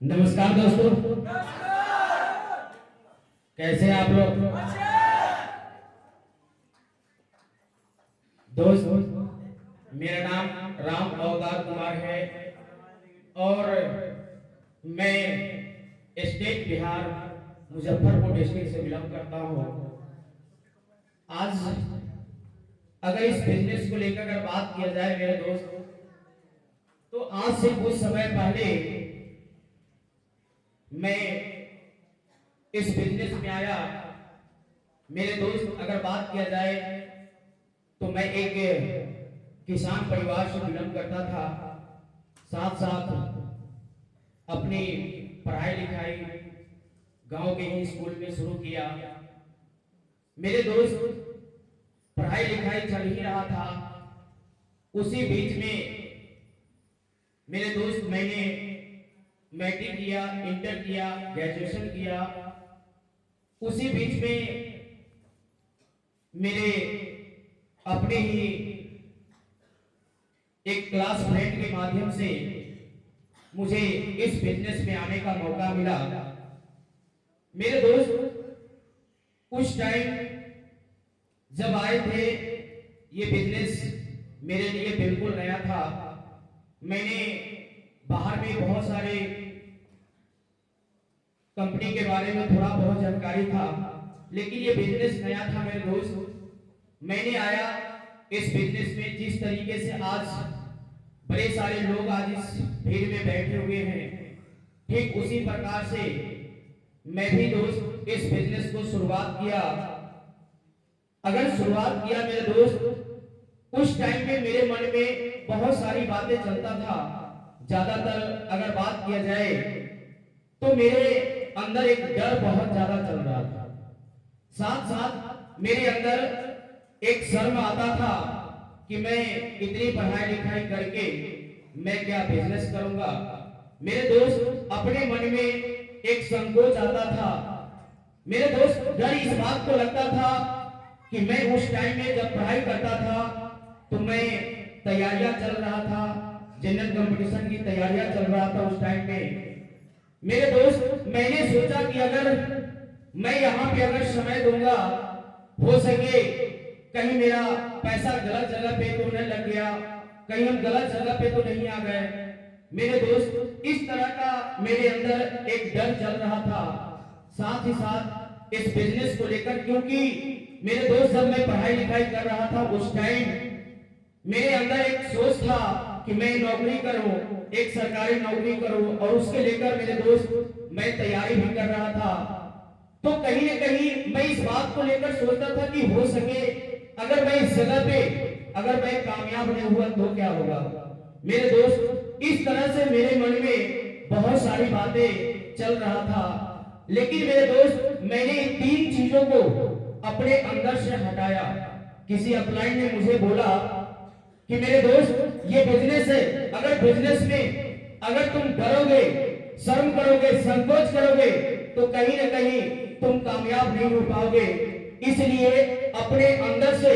नमस्कार दोस्तों, कैसे हैं आप लोग। दोस्त, मेरा नाम राम अवतार कुमार है और मैं स्टेट बिहार मुजफ्फरपुर डिस्ट्रिक्ट से बिलोंग करता हूँ। आज अगर इस बिजनेस को लेकर अगर बात किया जाए मेरे दोस्त, तो आज से कुछ समय पहले मैं इस बिजनेस में आया। मेरे दोस्त, अगर बात किया जाए तो मैं एक किसान परिवार से बिलोंग करता था। साथ साथ अपनी पढ़ाई लिखाई गांव के ही स्कूल में शुरू किया। मेरे दोस्त, पढ़ाई लिखाई चल ही रहा था। उसी बीच में मेरे दोस्त मैंने मैट्रिक किया, इंटर किया, ग्रेजुएशन किया। उसी बीच में मेरे अपने ही एक क्लास फ्रेंड के माध्यम से मुझे इस बिजनेस में आने का मौका मिला। मेरे दोस्त, उस टाइम जब आए थे, ये बिजनेस मेरे लिए बिल्कुल नया था। मैंने बाहर में बहुत सारे कंपनी के बारे में थोड़ा बहुत जानकारी था, लेकिन ये बिजनेस नया था मेरे दोस्त। मैंने आया इस बिजनेस में, जिस तरीके से आज बड़े सारे लोग आज इस भीड़ में बैठे हुए हैं, ठीक उसी प्रकार से मैं भी दोस्त इस बिजनेस को शुरुआत किया। अगर शुरुआत किया मेरे दोस्त, उस टाइम में मेरे मन में बहुत सारी बातें चलता था। ज्यादातर अगर बात किया जाए तो मेरे अंदर एक डर बहुत ज्यादा चल रहा था। साथ साथ मेरे अंदर एक शर्म आता था कि मैं इतनी पढ़ाई लिखाई करके मैं क्या बिजनेस करूंगा। मेरे दोस्त, अपने मन में एक संकोच आता था। मेरे दोस्त, डर इस बात को लगता था कि मैं उस टाइम में जब पढ़ाई करता था तो मैं तैयारियां चल रहा था, जनरल कंपटीशन की तैयारियां चल रहा था उस टाइम में। मेरे दोस्त, मैंने सोचा कि अगर मैं यहाँ पे अगर समय दूंगा, हो सके कहीं मेरा पैसा गलत जगह पे तो न लग गया, कहीं हम गलत जगह पे तो नहीं आ गए। मेरे दोस्त, इस तरह का मेरे अंदर एक डर चल रहा था। साथ ही साथ इस बिजनेस को लेकर, क्योंकि मेरे दोस्त जब मैं पढ़ाई लिखाई कर रहा था उस टाइम मेरे अंदर एक सोच था कि मैं नौकरी करूं, एक सरकारी नौकरी करूं, और उसके लेकर मेरे दोस्त मैं तैयारी भी कर रहा था। तो कहीं न कहीं मैं इस बात को लेकर सोचता था कि हो सके अगर मैं इस जगह पे अगर मैं कामयाब नहीं हुआ तो क्या होगा। मेरे दोस्त, इस तरह से मेरे मन में बहुत सारी बातें चल रहा था। लेकिन मेरे दोस्त, मैंने इन तीन चीजों को अपने अंदर से हटाया। किसी अपलाइन ने मुझे बोला कि मेरे दोस्त, ये बिजनेस है, अगर बिजनेस में अगर तुम डरोगे, शर्म करोगे, संकोच करोगे तो कहीं न कहीं तुम कामयाब नहीं हो पाओगे। इसलिए अपने अंदर से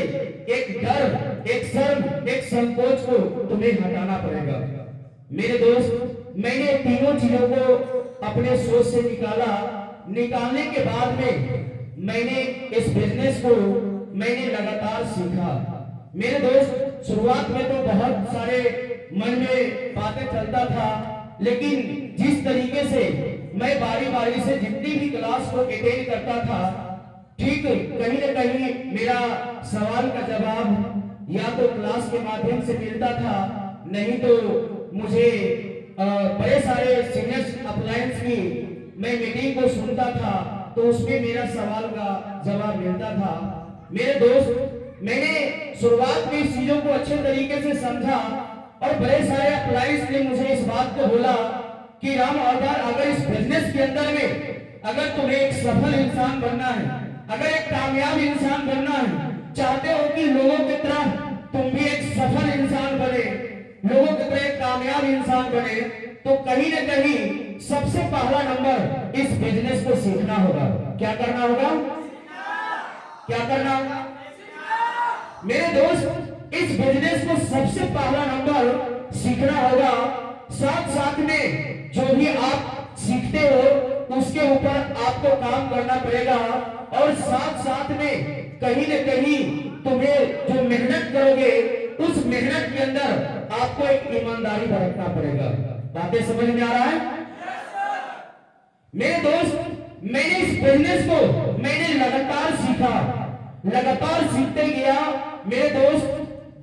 एक डर, एक शर्म, एक संकोच को तुम्हें हटाना पड़ेगा। मेरे दोस्त, मैंने तीनों चीजों को अपने सोच से निकाला। निकालने के बाद में मैंने इस बिजनेस को मैंने लगातार सीखा। मेरे दोस्त, शुरुआत में तो बहुत सारे मन में बातें चलता था, लेकिन जिस तरीके से मैं बारी बारी से जितनी भी क्लास को अटेंड करता था, ठीक कहीं न कहीं मेरा सवाल का जवाब या तो क्लास के माध्यम से मिलता था, नहीं तो मुझे बड़े सारे सीनियर अपलायंस की मैं मीटिंग को सुनता था तो उसमें मेरा सवाल का जवाब मिलता था। मेरे दोस्त, मैंने शुरुआत में इस चीजों को अच्छे तरीके से समझा और बड़े सारे अप्लाइज ने मुझे इस बात को बोला कि राम अवतार, अगर इस बिजनेस के अंदर में अगर तुम्हें एक सफल इंसान बनना है, अगर एक कामयाब इंसान बनना है, चाहते हो कि लोगों की तरह तुम भी एक सफल इंसान बने, लोगों की तरह एक कामयाब इंसान बने, तो कहीं न कहीं सबसे पहला नंबर इस बिजनेस को सीखना होगा। क्या करना होगा? क्या करना होगा? मेरे दोस्त, इस बिजनेस को सबसे पहला नंबर सीखना होगा। साथ साथ में जो भी आप उसके ऊपर आपको काम करना पड़ेगा। और साथ साथ में कहीं न कहीं तुम्हें जो मेहनत करोगे उस मेहनत के अंदर आपको एक ईमानदारी बरतना पड़ेगा। बातें समझ में आ रहा है मेरे दोस्त? मैंने इस बिजनेस को मैंने लगातार सीखा, लगातार सीखते गया मेरे दोस्त।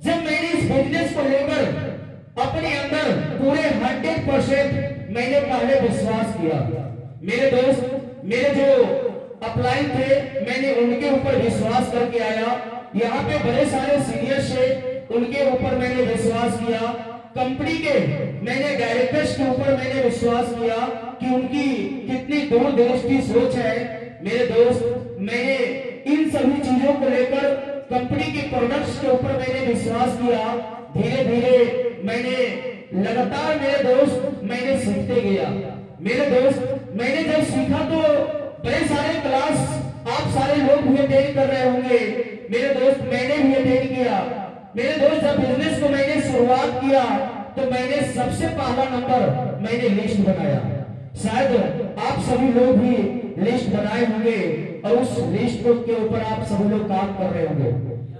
जब मैंने इस बिजनेस को लेकर अपने अंदर पूरे 100% मैंने पहले विश्वास किया मेरे दोस्त। मेरे जो अपलाइन थे मैंने उनके ऊपर विश्वास करके आया। यहाँ पे बड़े सारे सीनियर्स थे, उनके ऊपर मैंने विश्वास किया। कंपनी के मैंने डायरेक्टर्स के ऊपर मैंने विश्वास किया कि उनकी कितनी दूरदृष्टि सोच है मेरे दोस्त। मैंने इन सभी चीजों को लेकर कंपनी के प्रोडक्ट्स के ऊपर मैंने विश्वास किया। धीरे धीरे मैंने लगातार मेरे दोस्त मैंने सीखते गया मेरे दोस्त। मैंने जब सीखा तो बड़े सारे क्लास आप सारे लोग भी अटेंड कर रहे होंगे मेरे दोस्त, मैंने भी अटेंड किया मेरे दोस्त। जब बिजनेस को मैंने शुरुआत किया तो मैंने सबसे पहला नंबर मैंने लिस्ट बनाया। शायद आप सभी लोग भी लिस्ट बनाए होंगे और उस लिस्ट के ऊपर आप सभी लोग काम कर रहे होंगे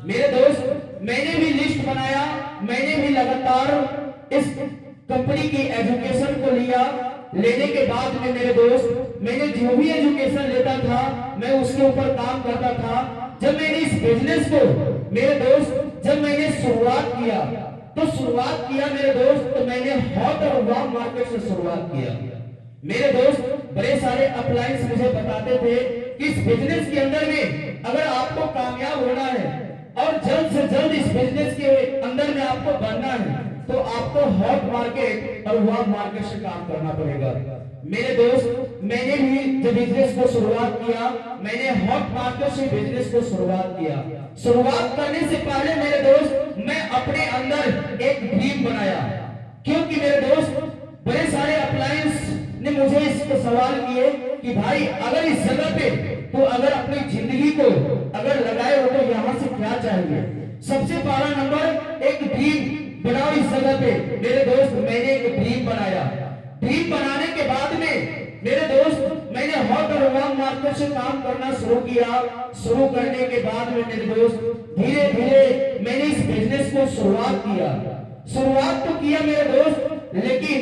मेरे दोस्त। मैंने भी लिस्ट बनाया, मैंने भी लगातार इस कंपनी की एजुकेशन को लिया। लेने के बाद में मेरे दोस्त मैंने जो भी एजुकेशन लेता था मैं उसके ऊपर काम करता था। जब मैंने इस बिजनेस को मेरे दोस्त जब मैंने शुरुआत किया मेरे दोस्त, तो मैंने हॉट और वार्म मार्केट से शुरुआत किया मेरे दोस्त। बड़े सारे अपलायंस मुझे बताते थे कि इस बिजनेस के अंदर में अगर आपको कामयाब होना है और जल्द से जल्द इस बिजनेस के अंदर में आपको बनना है तो आपको हॉट मार्केट और वार्म मार्केट से काम करना पड़ेगा मेरे दोस्त। मैंने भी जब बिजनेस को शुरुआत किया मैंने हॉट मार्केट से बिजनेस को शुरुआत किया। शुरुआत करने से पहले मेरे दोस्त मैं अपने अंदर एक ड्रीम बनाया, क्योंकि मेरे दोस्त बड़े सारे अप्लायंस ने मुझे इसको सवाल किए कि भाई अगर इस जगह पे तो अगर अपनी जिंदगी को अगर लगाए हो तो यहाँ से क्या चाहिए? सबसे पहला नंबर एक ड्रीम बनाओ इस जगह पे मेरे दोस्त। मैंने एक ड्रीम बनाया। ड्रीम बनाने के बाद में मेरे दोस्त मैंने हॉट और वार्म मार्केट से काम करना शुरू किया। शुरू करने के बाद में मेरे दोस्त धीरे धीरे मैंने इस बिजनेस को शुरुआत तो किया मेरे दोस्त। लेकिन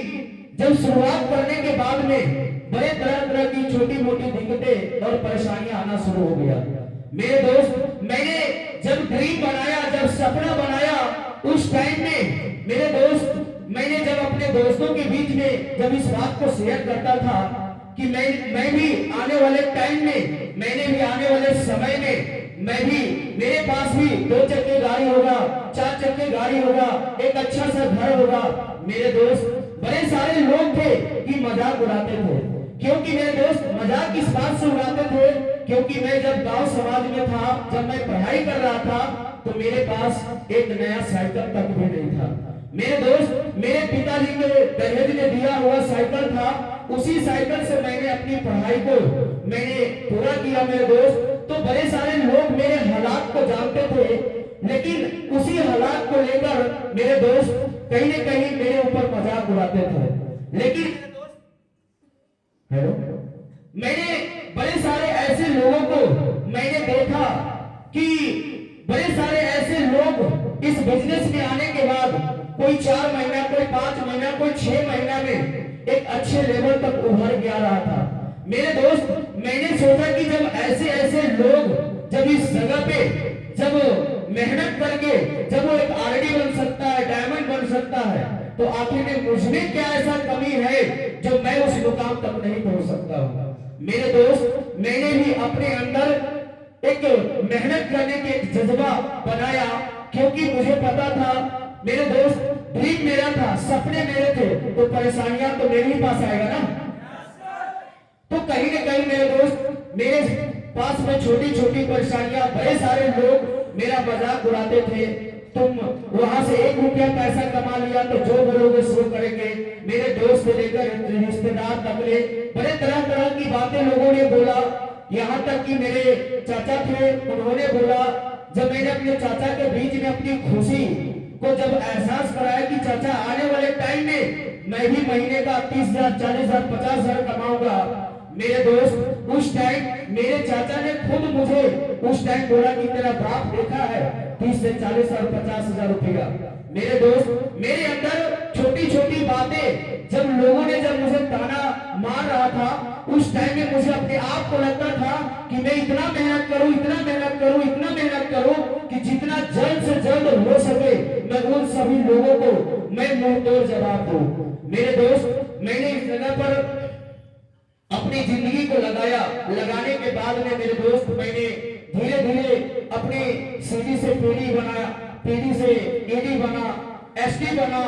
जब शुरुआत करने के बाद में बड़े तरह की छोटी मोटी दिक्कतें और परेशानियां आना शुरू हो गया मेरे दोस्त। मैंने जब ड्रीम बनाया, जब सपना बनाया, उस टाइम में मेरे दोस्त मैंने जब अपने दोस्तों के बीच में जब इस बात को शेयर करता था कि मैं भी आने वाले टाइम में, मैंने भी आने वाले समय में मैं भी, मेरे पास भी 2 चक्के गाड़ी होगा, 4 चक्के गाड़ी होगा, एक अच्छा सा घर होगा मेरे दोस्त। बड़े सारे लोग थे कि मजाक उड़ाते थे, क्योंकि मेरे दोस्त मजाक इस बात से उड़ाते थे क्योंकि मैं जब गांव समाज में था, जब मैं पढ़ाई कर रहा था तो मेरे पास एक नया साइकिल तक भी नहीं था मेरे दोस्त। मेरे पिताजी के दहेज में दिया हुआ साइकिल था, उसी साइकिल से मैंने अपनी पढ़ाई को मैंने पूरा किया मेरे दोस्त। तो बड़े सारे लोग मेरे हालात को जानते थे, लेकिन उसी हालात को लेकर मेरे दोस्त कहीं न कहीं मेरे ऊपर मजाक उड़ाते थे। लेकिन हेलो, मैंने बड़े सारे ऐसे लोगों को मैंने देखा कि बड़े सारे ऐसे लोग इस बिजनेस में आने के बाद कोई 4 महीना, कोई 5 महीना, कोई 6 महीना में एक अच्छे लेवल तक उभर गया रहा था मेरे दोस्त। मैंने सोचा कि जब ऐसे लोग जब इस जगह पे जब मेहनत करके जब वो एक आरडी बन सकता है, डायमंड बन सकता है, तो आखिर में मुझमें क्या ऐसा कमी है जो मैं उस मुकाम तक नहीं पहुंच सकता हूं मेरे दोस्त। मैंने भी अपने अंदर एक मेहनत करने के एक जज्बा बनाया, क्योंकि मुझे पता था मेरे दोस्त ड्रीम मेरा था, सपने मेरे थे, तो परेशानियां तो मेरे ही पास आएगा ना। तो कहीं न कहीं मेरे दोस्त मेरे पास में छोटी छोटी परेशानियां, बड़े सारे लोग मेरा मजाक उड़ाते थे। तुम वहां से 1 रुपया पैसा कमा लिया तो जो बोलोगे सो करेंगे। मेरे दोस्त से लेकर रिश्तेदार तक ले बड़े तरह की बातें लोगों ने बोला। यहाँ तक कि मेरे चाचा थे, उन्होंने बोला, जब मैंने अपने चाचा के बीच में अपनी खुशी को जब एहसास कराया कि चाचा आने वाले टाइम में मैं भी महीने का 30,000, 40,000, 50,000 कमाऊंगा, मेरे दोस्त उस टाइम मेरे चाचा ने खुद मुझे उस टाइम बोला कि तेरा बाप देखा है 30 से 40 और 50,000 रुपया। मेरे दोस्त मेरे अंदर छोटी छोटी बातें जब लोगों ने जब मुझे ताना मार रहा था उस टाइम में मुझे अपने आप को लगता था कि मैं इतना मेहनत करूं, इतना मेहनत करूं, इतना मेहनत करूं कि जितना जल्द से जल्द हो सके मैं उन सभी लोगों को मैं मुंह तोड़ जवाब दूं। मेरे दोस्त मैंने इस जगह पर अपनी जिंदगी को लगाया। लगाने के बाद में मेरे दोस्त मैंने धीरे धीरे अपनी सीढ़ी से पीढ़ी बनाया, पीढ़ी से ईडी बना, एसटी बना।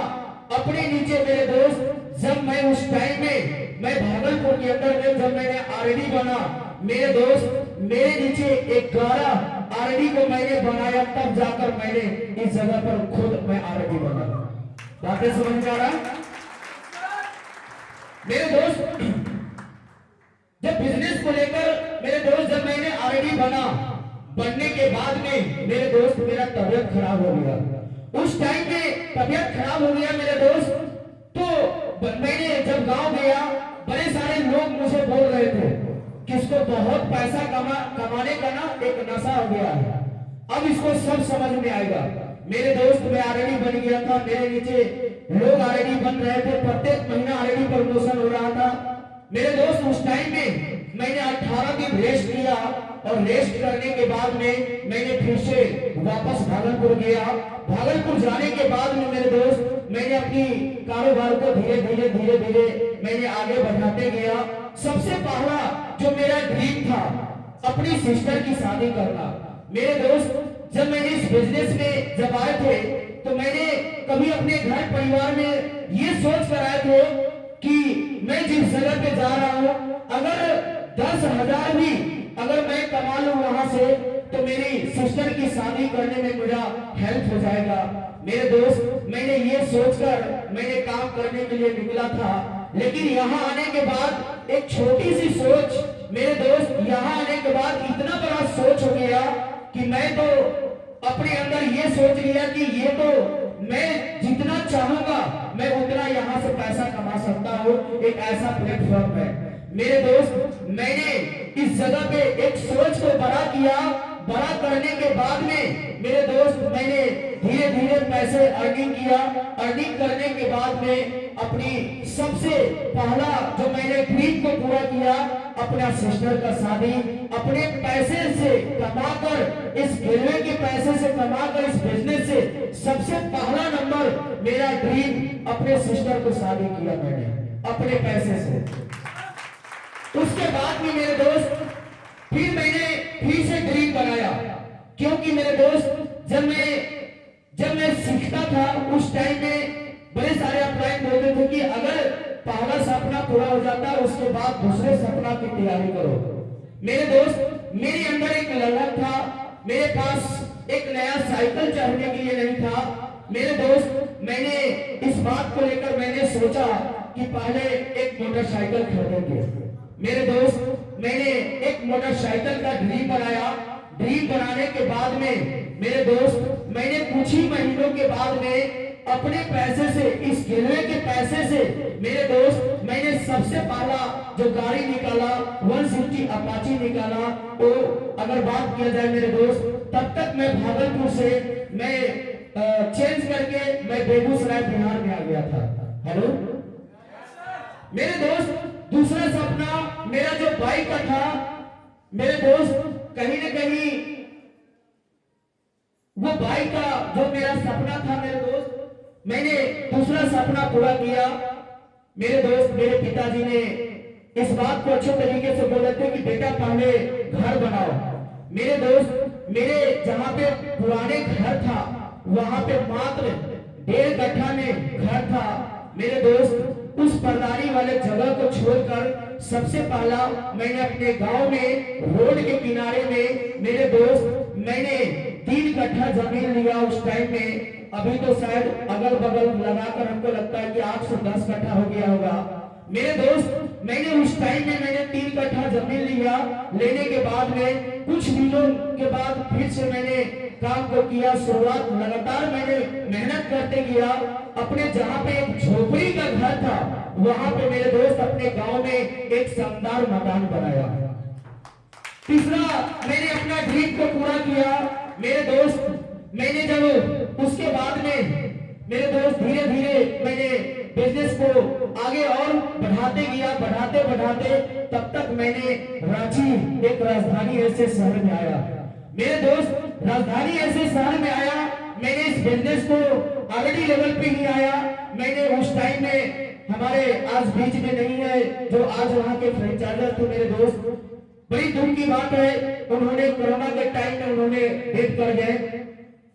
अपने नीचे मेरे दोस्त जब मैं उस टाइम में मैं भागलपुर के अंदर में जब मैंने आरडी बना, मेरे दोस्त मेरे नीचे 11 आरडी को मैंने बनाया, तब जाकर मैंने इस जगह पर खुद मैं आरडी बना। बातें समझ में आ रहा मेरे दोस्त? जब बिजनेस को लेकर मेरे दोस्त जब मैंने आरडी बना, बनने के बाद में मेरे दोस्त मेरा तबीयत खराब हो गया। उस टाइम में तबीयत खराब हो गया मेरे दोस्त, तो मैंने जब गांव गया बड़े सारे लोग मुझे बोल रहे थे कि इसको बहुत पैसा कमाने का ना एक नशा हो गया है, अब इसको सब समझ में आएगा। मेरे दोस्त मैं आरडी बन गया था, मेरे नीचे लोग आरडी बन रहे थे, प्रत्येक महीना आरडी प्रमोशन हो रहा था। मेरे दोस्त उस टाइम में मैंने 18 दिन रेस्ट किया और रेस्ट करने के बाद में मैंने फिर से वापस भागलपुर गया। भागलपुर जाने के बाद में मेरे दोस्त मैंने अपनी कारोबार को धीरे धीरे धीरे धीरे मैंने आगे बढ़ाते गया। सबसे पहला जो मेरा ड्रीम था अपनी सिस्टर की शादी करना। मेरे दोस्त जब मैंने इस बिजनेस में जब आए थे तो मैंने कभी अपने घर परिवार में ये सोच कर आए थे कि मैं जिस जगह पे जा रहा हूं अगर 10,000 भी अगर मैं कमा लूं वहां से तो मेरी सिस्टर की शादी करने में मेरा हेल्प हो जाएगा। मेरे दोस्त मैंने ये सोचकर मैंने काम करने के लिए निकला था, लेकिन यहाँ आने के बाद एक छोटी सी सोच मेरे दोस्त यहाँ आने के बाद इतना बड़ा सोच हो गया कि मैं तो अपने अंदर ये सोच लिया कि ये तो मैं जितना चाहूंगा मैं उतना यहाँ से पैसा कमा सकता हूँ। एक ऐसा प्लेटफॉर्म है मेरे दोस्त। मैंने इस जगह पे एक सोच को बड़ा किया, बड़ा करने के बाद में मेरे दोस्त मैंने धीरे धीरे पैसे अर्निंग किया। अर्निंग करने के बाद में अपनी सबसे पहला जो मैंने ड्रीम को पूरा किया अपना सिस्टर का शादी अपने पैसे से कमाकर, इस गिरवे के पैसे से कमाकर, इस बिजनेस से सबसे पहला नंबर मेरा ड्रीम अपने सिस्टर को शादी किया मैंने अपने पैसे से। उसके बाद में मेरे दोस्त फिर मैंने फिर से ड्रीम बनाया, क्योंकि मेरे दोस्त जब मैं सीखता था उस टाइम में बड़े सारे अपलाइन बोलते थे कि अगर पहला सपना पूरा हो जाता है उसके बाद दूसरे सपना की तैयारी करो। मेरे दोस्त मेरे अंदर एक ललक था, मेरे पास एक नया साइकिल चढ़ने के लिए नहीं था। मेरे दोस्त मैंने इस बात को लेकर मैंने सोचा कि पहले एक मोटरसाइकिल खरीदेंगे। मेरे दोस्त मैंने एक मोटरसाइकिल का ड्रीम बनाया। ड्रीम बनाने के बाद में मेरे दोस्त मैंने कुछ ही महीनों के बाद में अपने पैसे से, इस गिरवे के पैसे से मेरे दोस्त मैंने सबसे पहला जो गाड़ी निकाला 160 अपाची निकाला। तो अगर बात किया जाए मेरे दोस्त तब तक मैं भागलपुर से मैं चेंज करके मैं बेगूसराय बिहार में आ गया था। हेलो मेरे दोस्त दूसरा सपना मेरा जो बाइक का था मेरे दोस्त कहीं न कहीं वो बाइक का जो मेरा सपना था मेरे दोस्त मैंने दूसरा सपना पूरा किया। मेरे दोस्त मेरे पिताजी ने इस बात को अच्छे तरीके से बोले थे कि बेटा पहले घर बनाओ। मेरे दोस्त मेरे जहां पे पुराने घर था वहां पे मात्र 1.5 कट्ठा में घर था। मेरे दोस्त उस परदारी वाले जगह को छोड़कर सबसे पहला मैंने अपने गांव में रोड के किनारे में मेरे दोस्त मैंने 3 कट्ठा जमीन लिया उस टाइम में। अभी तो शायद अगल बगल लगाकर हमको लगता है कि 8 से 10 कट्ठा हो गया होगा। मेरे दोस्त मैंने उस टाइम में मैंने 3 कट्ठा जमीन लिया। लेने के बाद में कुछ दिनों के बाद फिर से मैंने काम को किया शुरुआत। लगातार मैंने मेहनत करते गया। अपने जहाँ पे एक झोपड़ी का घर था वहां पे मेरे दोस्त अपने गांव में एक शानदार मकान बनाया। तीसरा, मैंने अपना ड्रीम को पूरा किया मेरे दोस्त। मैंने जब उसके बाद में मेरे दोस्त धीरे धीरे मैंने बिजनेस को आगे और बढ़ाते गया, बढ़ाते बढ़ाते तब तक मैंने रांची एक राजधानी ऐसे शहर में आया। मेरे दोस्त राजधानी ऐसे शहर में आया, मैंने इस बिजनेस को ऑलरेडी लेवल पे ही आया। मैंने उस टाइम में हमारे आज बीच में नहीं है जो आज वहाँ के फ्रेंचाइजर थे मेरे दोस्त। बड़ी दुख की बात है, उन्होंने कोरोना के टाइम में उन्होंने डेथ कर गए।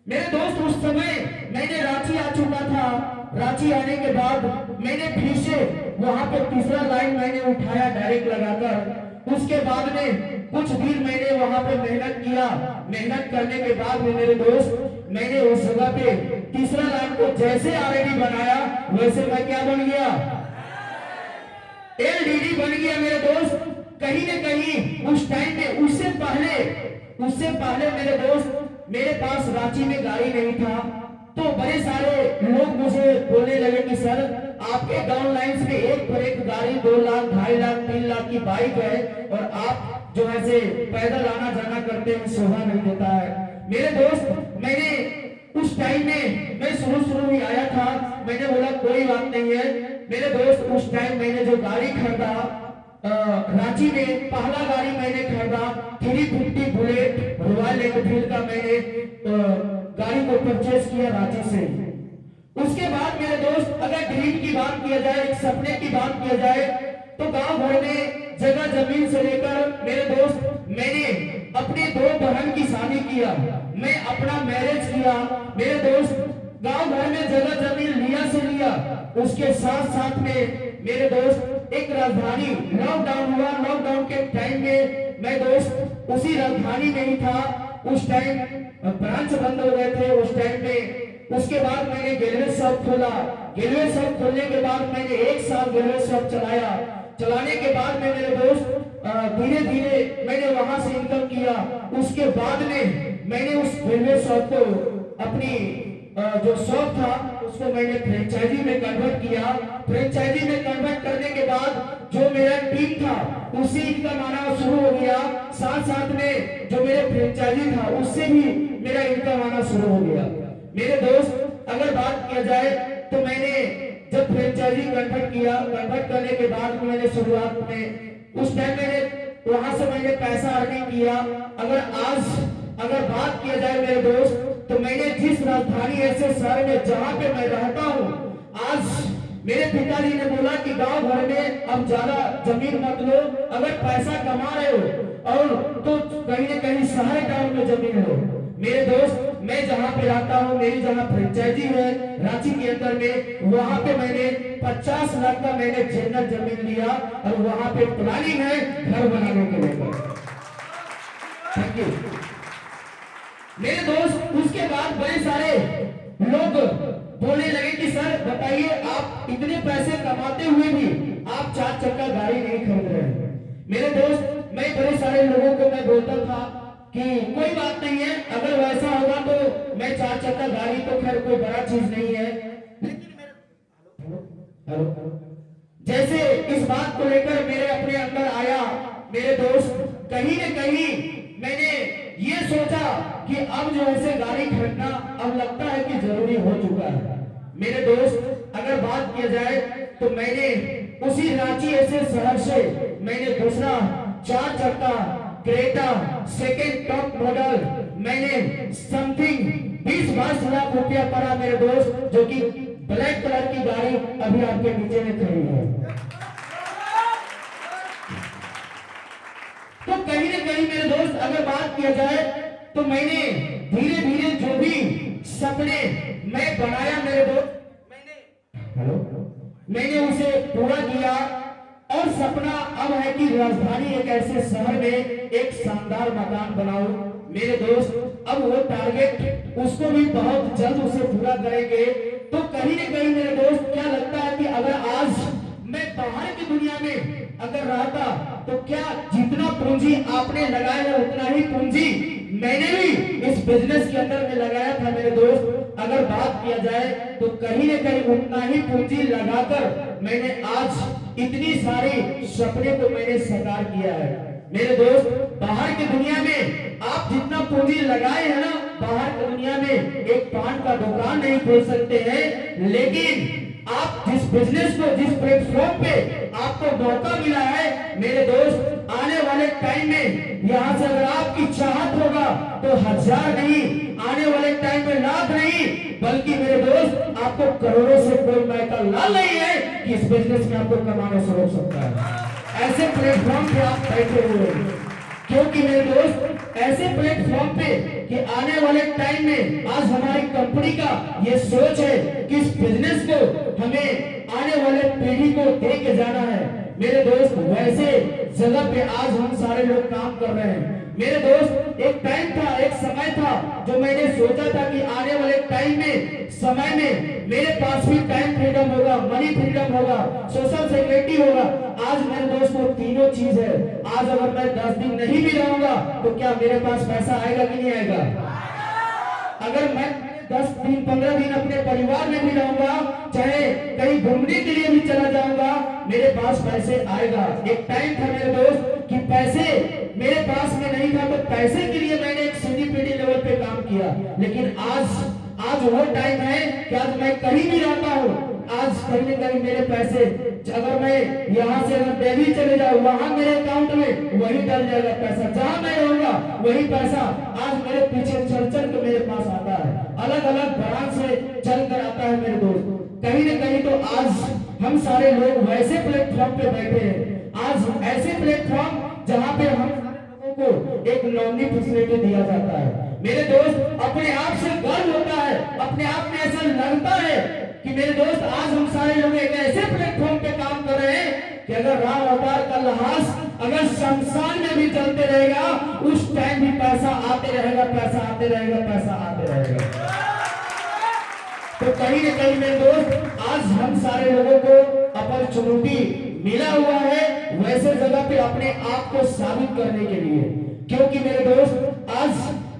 मेरे दोस्त उस समय मैंने रांची आ चुका था। रांची आने के बाद मैंने फिर से वहां पे तीसरा लाइन मैंने उठाया डायरेक्ट लगाकर। उसके बाद में कुछ दिन मैंने वहां पे मेहनत किया। मेहनत करने के बाद में मेरे दोस्त मैंने उस जगह पे तीसरा लाइन को जैसे ऑलरेडी बनाया वैसे मैं क्या बन गया, LDD बन गया मेरे दोस्त। कहीं न कहीं उस टाइम में उससे पहले मेरे दोस्त मेरे पास रांची में गाड़ी नहीं था। तो बड़े सारे लोग मुझे बोलने लगे कि सर आपके डाउन लाइन्स में एक पर एक गाड़ी 2 लाख 2.5 लाख 3 लाख की बाइक है और आप जो ऐसे पैदल आना जाना करते हैं शोभा नहीं देता है। मेरे दोस्त मैंने उस टाइम में मैं शुरू ही आया था। मैंने बोला कोई बात नहीं है मेरे दोस्त। उस टाइम मैंने जो गाड़ी खरीदा रांची में पहला गाड़ी मैंने खरीदा 350 बुलेट रॉयल एनफील्ड का मैंने गाड़ी को परचेज किया रांची से। उसके बाद मेरे दोस्त अगर ड्रीम की बात किया जाए, एक सपने की बात किया जाए तो गांव भर में जगह जमीन से लेकर मेरे दोस्त मैंने अपने 2 बहन की शादी किया, मैं अपना मैरिज किया। मेरे दोस्त गांव भर में जगह जमीन लिया से लिया। उसके साथ साथ में मेरे दोस्त एक राजधानी लॉकडाउन हुआ। लॉकडाउन के टाइम में मैं दोस्त उसी राजधानी में ही था। उस टाइम ब्रांच बंद हो गए थे उस टाइम में। उसके बाद मैंने गेलवे शॉप खोला। गेलवे शॉप खोलने के बाद मैंने 1 साल गेलवे शॉप चलाया। चलाने के बाद में मेरे दोस्त धीरे धीरे मैंने वहां से इनकम किया। उसके बाद में मैंने उस गेलवे शॉप को अपनी जो शॉप था उसको मैंने फ्रेंचाइजी में कन्वर्ट किया। फ्रेंचाइजी में कन्वर्ट करने के बाद जो मेरा टीम था उसी इनकम आना शुरू हो गया। साथ साथ में जो मेरे फ्रेंचाइजी था उससे भी मेरा इनकम आना शुरू हो गया। मेरे दोस्त अगर बात किया जाए तो मैंने जब फ्रेंचाइजी कन्वर्ट किया, कन्वर्ट करने के बाद मैंने शुरुआत में उस टाइम मैंने वहां से मैंने पैसा अर्निंग किया। अगर बात किया जाए मेरे दोस्त तो मैंने जिस राजधानी ऐसे शहर में जहां पे मैं रहता हूं, आज मेरे पिताजी ने बोला कि गांव भर में अब ज्यादा जमीन मत लो, अगर पैसा कमा रहे हो और तो कहीं न कहीं शहर टाउन में जमीन लो। मेरे दोस्त मैं जहां पे रहता हूं, मेरी जहां फ्रेंचाइजी है रांची के अंदर में, वहां पे मैंने 50 लाख का मैंने जन्नत जमीन लिया और वहां पे प्लानिंग है घर बनाने के लिए। थैंक यू मेरे दोस्त। उसके बाद बड़े सारे लोग बोलने लगे कि सर बताइए आप इतने पैसे कमाते हुए भी आप 4 चक्का गाड़ी नहीं खरीद रहे हैं। मेरे दोस्त मैं बड़े सारे लोगों को मैं बोलता था कि कोई बात नहीं है, अगर वैसा होगा तो मैं 4 चक्का गाड़ी तो खैर कोई बड़ा चीज नहीं है, लेकिन हेलो जैसे इस बात को लेकर मेरे अपने अंदर आया मेरे दोस्त, कहीं न कहीं मैंने ये सोचा कि अब जो ऐसे गाड़ी खरीदना अब लगता है कि जरूरी हो चुका है। मेरे दोस्त अगर बात किया जाए तो मैंने उसी रांची ऐसे शहर से मैंने दूसरा 4 चक्का क्रेटा सेकेंड टॉप मॉडल मैंने समथिंग 20-22 लाख रुपया पड़ा मेरे दोस्त, जो कि ब्लैक कलर की गाड़ी अभी आपके नीचे में खड़ी है। तो कहीं न कहीं मेरे दोस्त अगर बात किया जाए तो मैंने धीरे धीरे जो भी सपने मैं बनाया मेरे दोस्त मैंने उसे पूरा किया और सपना अब है कि राजधानी एक ऐसे शहर में एक शानदार मकान बनाऊं। मेरे दोस्त अब वो टारगेट उसको भी बहुत जल्द उसे पूरा करेंगे। तो कहीं न कहीं मेरे दोस्त क्या लगता है कि अगर आज मैं बाहर की दुनिया में अगर रहता तो क्या जितना पूंजी आपने लगाया है उतना ही पूंजी मैंने भी इस बिजनेस के अंदर में लगाया था मेरे दोस्त। अगर बात किया जाए तो कहीं न कहीं उतना ही पूंजी लगाकर मैंने आज इतनी सारी सपने को मैंने साकार किया है मेरे दोस्त। बाहर की दुनिया में आप जितना पूंजी लगाए हैं ना, बाहर की दुनिया में एक पान का दुकान नहीं खोल सकते हैं, लेकिन आप जिस बिजनेस को, जिस प्लेटफॉर्म पे आपको मौका मिला है मेरे दोस्त, आने वाले टाइम में यहाँ से अगर आपकी चाहत होगा तो 1000 नहीं, आने वाले टाइम में लाख नहीं, बल्कि मेरे दोस्त आपको करोड़ों से कोई मैका लाल नहीं है कि इस बिजनेस में आपको कमाने से रोक सकता है। ऐसे प्लेटफॉर्म पे आप बैठे हुए हैं, क्योंकि मेरे दोस्त ऐसे प्लेटफॉर्म पे कि आने वाले टाइम में आज हमारी कंपनी का ये सोच है कि इस बिजनेस को हमें आने वाले पीढ़ी को दे के जाना है मेरे दोस्त। वैसे जगह पे आज हम सारे लोग काम कर रहे हैं मेरे दोस्त। एक टाइम था, एक समय था जो मैंने सोचा था कि आने वाले टाइम में, समय में मेरे पास भी टाइम फ्रीडम होगा, मनी फ्रीडम होगा, सोशल सिक्योरिटी होगा। आज मेरे दोस्त वो तीनों चीज है। आज अगर मैं 10 दिन नहीं भी रहूंगा तो क्या मेरे पास पैसा आएगा कि नहीं आएगा? अगर मैं 10 दिन 15 दिन अपने परिवार में भी रहूंगा, चाहे कहीं घूमने के लिए भी चला जाऊंगा, मेरे पास पैसे आएगा। एक टाइम था मेरे दोस्त कि पैसे मेरे पास में नहीं था, तो पैसे के लिए मैंने एक सीधी पीढ़ी लेवल पे काम किया। लेकिन आज वो टाइम है कि आज मैं कहीं भी रहता हूँ, आज कहीं न कहीं मेरे पैसे, अगर मैं यहाँ से अगर दिल्ली चले जाऊँ, वहां मेरे अकाउंट में वही डल जाएगा पैसा, जहां मैं रहूंगा वही पैसा आज मेरे पीछे चल चल के मेरे पास आता है, अलग अलग ब्रांच से चल कर आता है मेरे दोस्त। कहीं न कहीं तो आज हम सारे लोग वैसे प्लेटफॉर्म पे बैठे हैं, आज ऐसे प्लेटफॉर्म जहाँ पे हम को एक नॉमिनी फैसिलिटी दिया जाता है मेरे दोस्त। अपने आप से गर्व होता है, अपने आप में ऐसा लगता है कि मेरे दोस्त आज हम सारे लोग एक ऐसे प्लेटफॉर्म पे काम कर रहे हैं कि अगर राम अवतार का लहास अगर शमशान में भी चलते रहेगा, उस टाइम भी पैसा आते रहेगा, पैसा आते रहेगा, पैसा आते रहेगा। तो कहीं न कहीं मेरे दोस्त आज हम सारे लोगों को अपॉर्चुनिटी मिला हुआ है वैसे जगह पे अपने आप को साबित करने के लिए, क्योंकि मेरे दोस्त आज,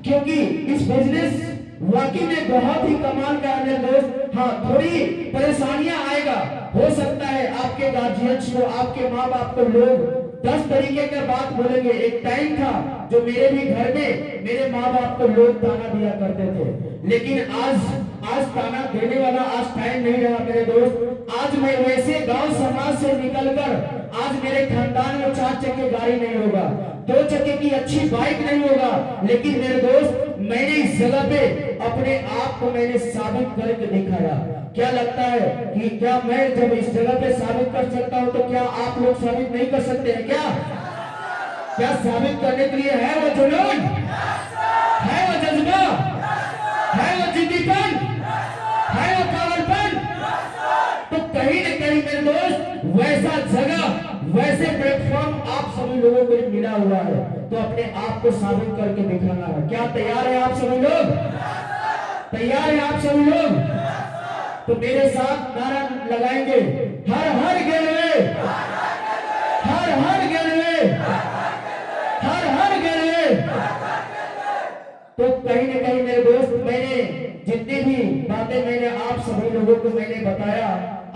क्योंकि इस बिजनेस वाकई में बहुत ही कमाल का है मेरे दोस्त। हाँ, थोड़ी परेशानियां आएगा, हो सकता है आपके गार्जियंस को, आपके माँ बाप को लोग 10 तरीके का बात बोलेंगे। एक टाइम था जो मेरे भी घर में मेरे माँ बाप को लोग ताना दिया करते थे, लेकिन आज ताना देने वाला आज टाइम नहीं रहा मेरे दोस्त। आज मैं वैसे गांव समाज से निकलकर आज मेरे खानदान में 4 चक्के गाड़ी नहीं होगा, 2 चक्के की अच्छी बाइक नहीं होगा, लेकिन मेरे दोस्त मैंने इस जगह पे अपने आप को मैंने साबित करके दिखाया। क्या लगता है कि क्या मैं जब इस जगह पे साबित कर सकता हूं तो क्या आप लोग साबित नहीं कर सकते हैं? क्या साबित करने के लिए है वो जुनून, है वो जज्बा, है वो जिद्दीपन, है वो पागलपन? तो कहीं न कहीं मेरे दोस्त वैसा जगह, वैसे प्लेटफॉर्म आप सभी लोगों को मिला हुआ है, तो अपने आप को साबित करके दिखाना है। क्या तैयार है आप सभी लोग? तैयार है आप सभी लोग? तो मेरे साथ नारा लगाएंगे, हर हर गेलवे, हर हर गेलवे, हर हर गेलवे। तो कहीं न कहीं मेरे दोस्त मैंने जितनी भी बातें मैंने आप सभी लोगों को मैंने बताया,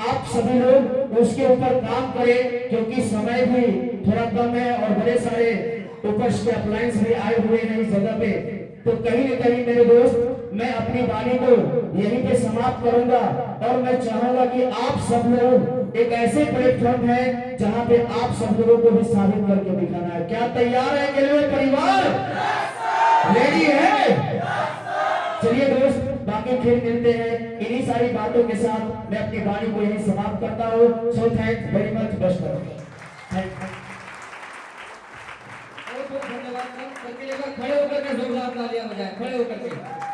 आप सभी लोग उसके ऊपर काम करें, क्योंकि समय भी थोड़ा कम है और बड़े सारे ऊपर से अप्लायंस भी आए हुए हैं इस जगह पे। तो कहीं न कहीं मेरे दोस्त मैं अपनी वाणी को यहीं पे समाप्त करूंगा और मैं चाहूंगा कि आप सब लोग एक ऐसे प्लेटफॉर्म है जहां पे आप सब लोगों को भी साबित करके दिखाना है। क्या तैयार है गेलवे परिवार? रेडी है? चलिए दोस्त, बाकी फिर मिलते हैं। इन्हीं सारी बातों के साथ मैं अपनी वाणी को यहीं समाप्त करता हूँ। So thanks very much. Best धन्यवाद। खड़े होकर के जोरदार तालियां बजाएं, खड़े होकर के।